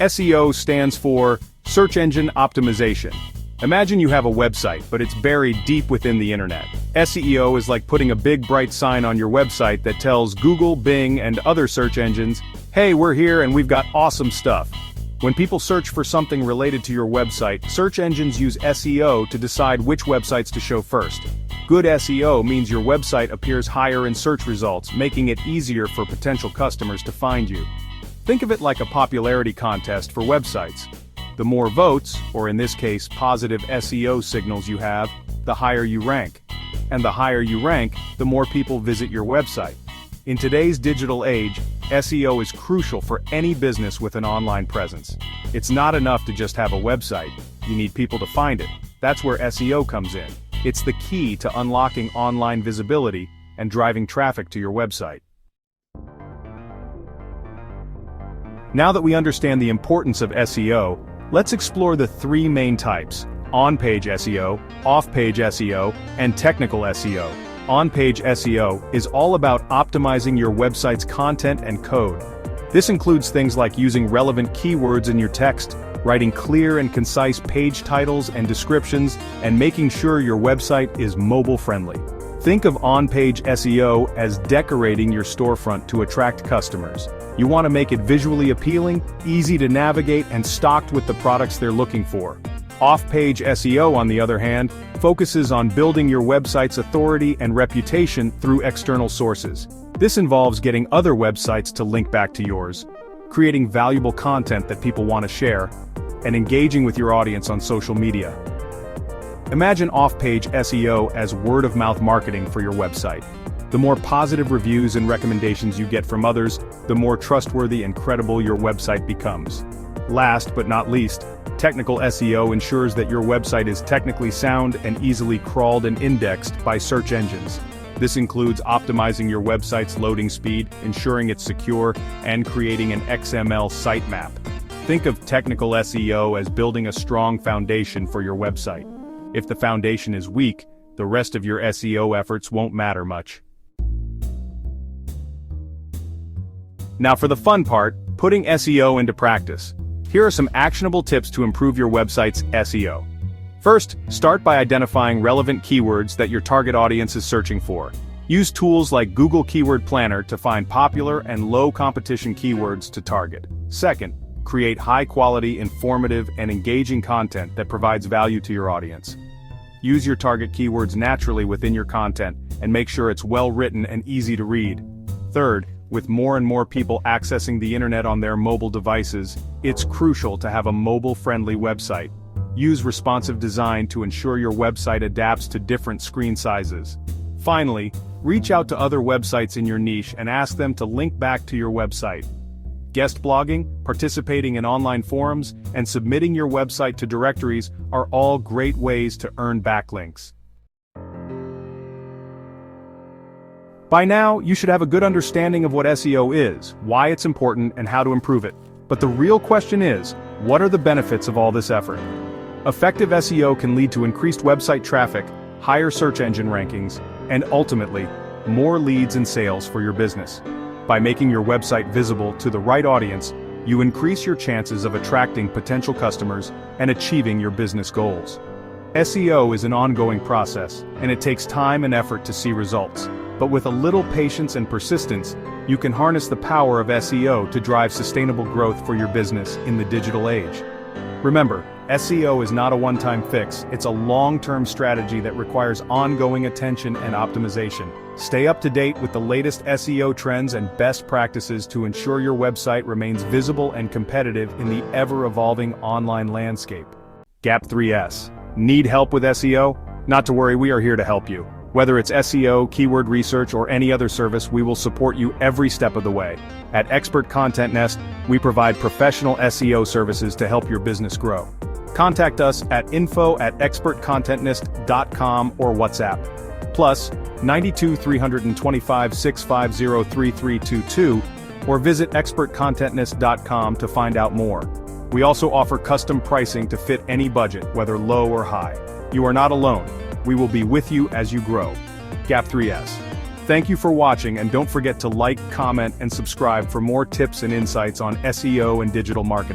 SEO stands for Search Engine Optimization. Imagine you have a website, but it's buried deep within the internet. SEO is like putting a big bright sign on your website that tells Google, Bing, and other search engines, hey, we're here and we've got awesome stuff. When people search for something related to your website, search engines use SEO to decide which websites to show first. Good SEO means your website appears higher in search results, making it easier for potential customers to find you. Think of it like a popularity contest for websites. The more votes, or in this case positive SEO signals you have, the higher you rank. And the higher you rank, the more people visit your website. In today's digital age, SEO is crucial for any business with an online presence. It's not enough to just have a website, you need people to find it. That's where SEO comes in. It's the key to unlocking online visibility and driving traffic to your website. Now that we understand the importance of SEO, let's explore the three main types: on-page SEO, off-page SEO, and technical SEO. On-page SEO is all about optimizing your website's content and code. This includes things like using relevant keywords in your text, writing clear and concise page titles and descriptions, and making sure your website is mobile-friendly. Think of on-page SEO as decorating your storefront to attract customers. You want to make it visually appealing, easy to navigate, and stocked with the products they're looking for. Off-page SEO, on the other hand, focuses on building your website's authority and reputation through external sources. This involves getting other websites to link back to yours, creating valuable content that people want to share, and engaging with your audience on social media. Imagine off-page SEO as word-of-mouth marketing for your website. The more positive reviews and recommendations you get from others, the more trustworthy and credible your website becomes. Last but not least, technical SEO ensures that your website is technically sound and easily crawled and indexed by search engines. This includes optimizing your website's loading speed, ensuring it's secure, and creating an XML sitemap. Think of technical SEO as building a strong foundation for your website. If the foundation is weak, the rest of your SEO efforts won't matter much. Now for the fun part, putting SEO into practice. Here are some actionable tips to improve your website's SEO. First, start by identifying relevant keywords that your target audience is searching for. Use tools like Google Keyword Planner to find popular and low-competition keywords to target. Second, create high-quality, informative, and engaging content that provides value to your audience. Use your target keywords naturally within your content, and make sure it's well-written and easy to read. Third, with more and more people accessing the internet on their mobile devices, it's crucial to have a mobile-friendly website. Use responsive design to ensure your website adapts to different screen sizes. Finally, reach out to other websites in your niche and ask them to link back to your website. Guest blogging, participating in online forums, and submitting your website to directories are all great ways to earn backlinks. By now, you should have a good understanding of what SEO is, why it's important, and how to improve it. But the real question is, what are the benefits of all this effort? Effective SEO can lead to increased website traffic, higher search engine rankings, and ultimately, more leads and sales for your business. By making your website visible to the right audience, you increase your chances of attracting potential customers and achieving your business goals. SEO is an ongoing process, and it takes time and effort to see results. But with a little patience and persistence, you can harness the power of SEO to drive sustainable growth for your business in the digital age. Remember, SEO is not a one-time fix, it's a long-term strategy that requires ongoing attention and optimization. Stay up to date with the latest SEO trends and best practices to ensure your website remains visible and competitive in the ever-evolving online landscape. GAP3S. Need help with SEO? Not to worry, we are here to help you. Whether it's SEO, keyword research, or any other service, we will support you every step of the way. At Expert Content Nest, we provide professional SEO services to help your business grow. Contact us at info@expertcontentnest.com or WhatsApp. Plus, 92 325 650 3322, or visit expertcontentnest.com to find out more. We also offer custom pricing to fit any budget, whether low or high. You are not alone. We will be with you as you grow. GAP3S. Thank you for watching, and don't forget to like, comment, and subscribe for more tips and insights on SEO and digital marketing.